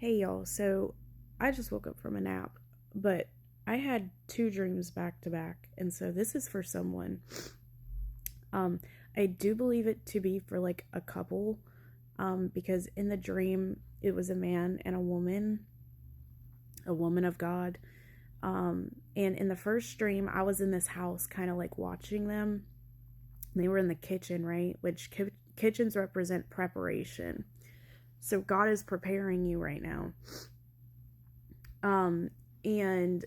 Hey y'all, so I just woke up from a nap, but I had two dreams back to back, and so this is for someone. Um, I do believe it to be for like a couple, because in the dream it was a man and a woman of God. And in the first dream, I was in this house, kind of like watching them. They were in the kitchen, right? Which kitchens represent preparation. So God is preparing you right now. And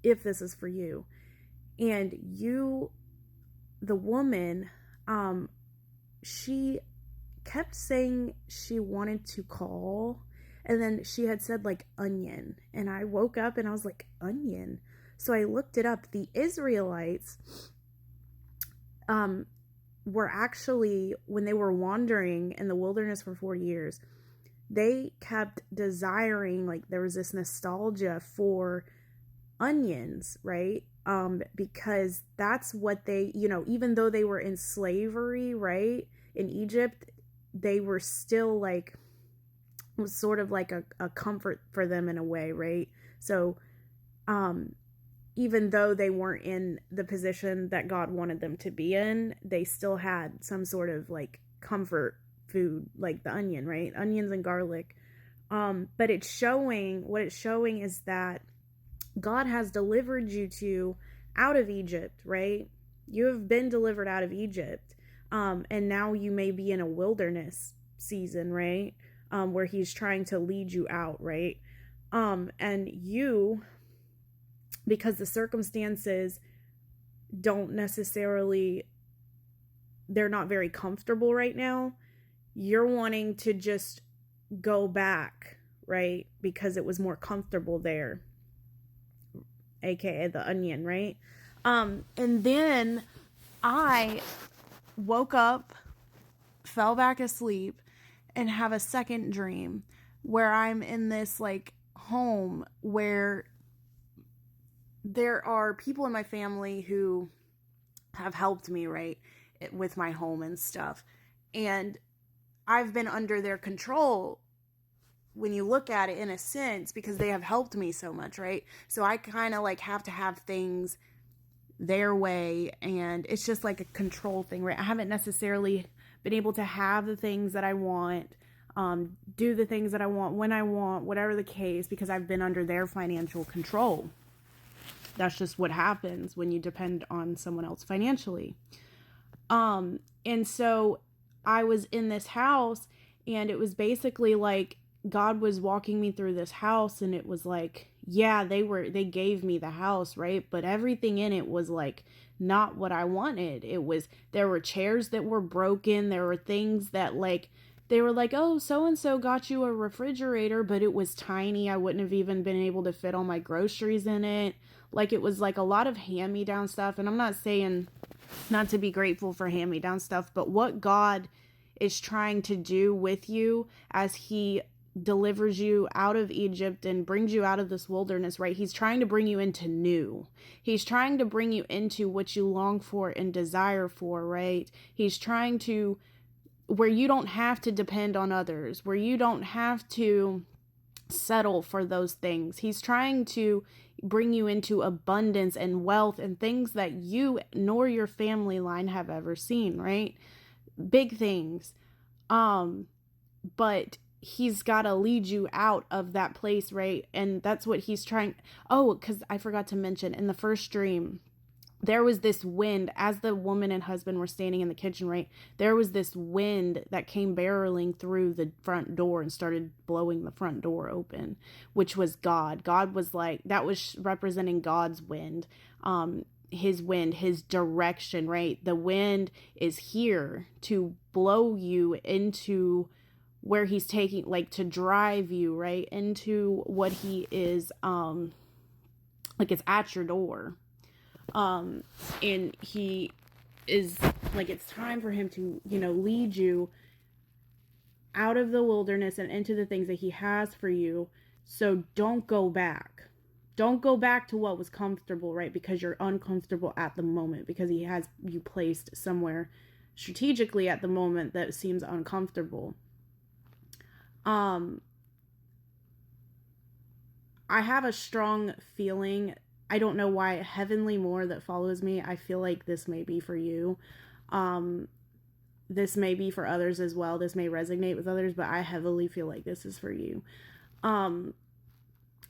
if this is for you, and you, the woman, um she kept saying she wanted to call, and then she had said like onion, and I woke up and I was like, onion? So I looked it up. The Israelites um were actually, when they were wandering in the wilderness for 40 years, they kept desiring, like, there was this nostalgia for onions, right? Because that's what they, even though they were in slavery, right, in Egypt, they were still like, it was sort of like a comfort for them in a way, right? So, um, even though they weren't in the position that God wanted them to be in, they still had some sort of like comfort food, like the onion, right? Onions and garlic. But what it's showing is that God has delivered you to out of Egypt, right? You have been delivered out of Egypt. And now you may be in a wilderness season, right? Where he's trying to lead you out, right? And you, because the circumstances don't necessarily, they're not very comfortable right now, you're wanting to just go back, right? Because it was more comfortable there, aka the onion, right? And then I woke up, fell back asleep, and have a second dream where I'm in this like home where there are people in my family who have helped me, right, with my home and stuff. And I've been under their control when you look at it, in a sense, because they have helped me so much, right? So I kind of like have to have things their way, and it's just like a control thing, right? I haven't necessarily been able to have the things that I want, do the things that I want when I want, whatever the case, because I've been under their financial control. That's just what happens when you depend on someone else financially. And so I was in this house, and it was basically like God was walking me through this house, and it was like, yeah, they gave me the house, right? But everything in it was like not what I wanted. There were chairs that were broken. There were things that, like, they were like, oh, so and so got you a refrigerator, but it was tiny. I wouldn't have even been able to fit all my groceries in it. Like, it was like a lot of hand-me-down stuff. And I'm not saying not to be grateful for hand-me-down stuff, but what God is trying to do with you as he delivers you out of Egypt and brings you out of this wilderness, right? He's trying to bring you into new. He's trying to bring you into what you long for and desire for, right? He's trying to, where you don't have to depend on others, where you don't have to settle for those things. He's trying to bring you into abundance and wealth and things that you nor your family line have ever seen, right? Big things. But he's got to lead you out of that place, right? And that's what he's trying. Oh, because I forgot to mention, in the first dream, there was this wind as the woman and husband were standing in the kitchen, right? There was this wind that came barreling through the front door and started blowing the front door open, which was God. God was like, that was representing God's wind. His wind, his direction, right? The wind is here to blow you into where he's taking, like, to drive you right into what he is, like, it's at your door. And he is like, it's time for him to, lead you out of the wilderness and into the things that he has for you. So don't go back. Don't go back to what was comfortable, right? Because you're uncomfortable at the moment, because he has you placed somewhere strategically at the moment that seems uncomfortable. I have a strong feeling. I don't know why, heavenly more that follows me. I feel like this may be for you. This may be for others as well. This may resonate with others, but I heavily feel like this is for you.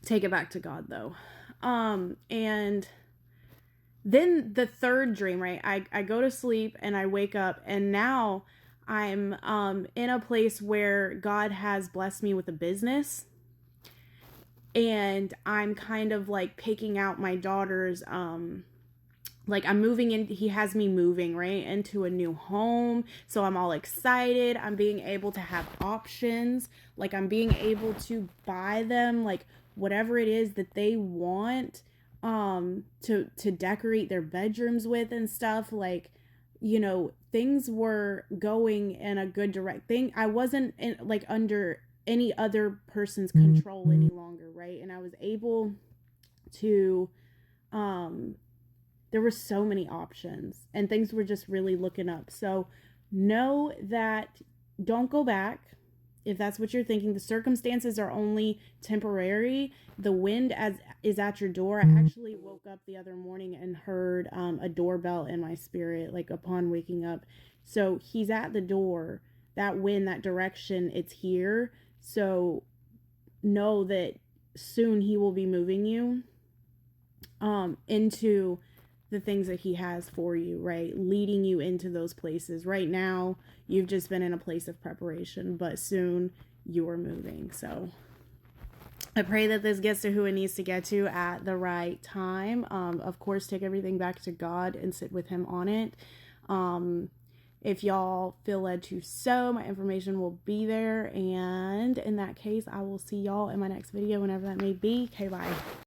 Take it back to God though. And then the third dream, right? I go to sleep and I wake up, and now I'm in a place where God has blessed me with a business, and I'm kind of like picking out my daughter's like I'm moving in, he has me moving right into a new home, so I'm all excited. I'm being able to have options, like I'm being able to buy them like whatever it is that they want to decorate their bedrooms with and stuff. Like, you know, things were going in a good direct thing. I wasn't in, like under any other person's control any longer, right? And I was able to there were so many options and things were just really looking up. So know that, don't go back. If that's what you're thinking, the circumstances are only temporary. The wind is at your door. I actually woke up the other morning and heard a doorbell in my spirit, like upon waking up. So he's at the door. That wind, that direction, it's here. So know that soon he will be moving you into the things that he has for you, right? Leading you into those places. Right now, you've just been in a place of preparation, but soon you are moving. So I pray that this gets to who it needs to get to at the right time. Of course, take everything back to God and sit with him on it. If y'all feel led to sow, my information will be there. And in that case, I will see y'all in my next video, whenever that may be. Okay, bye.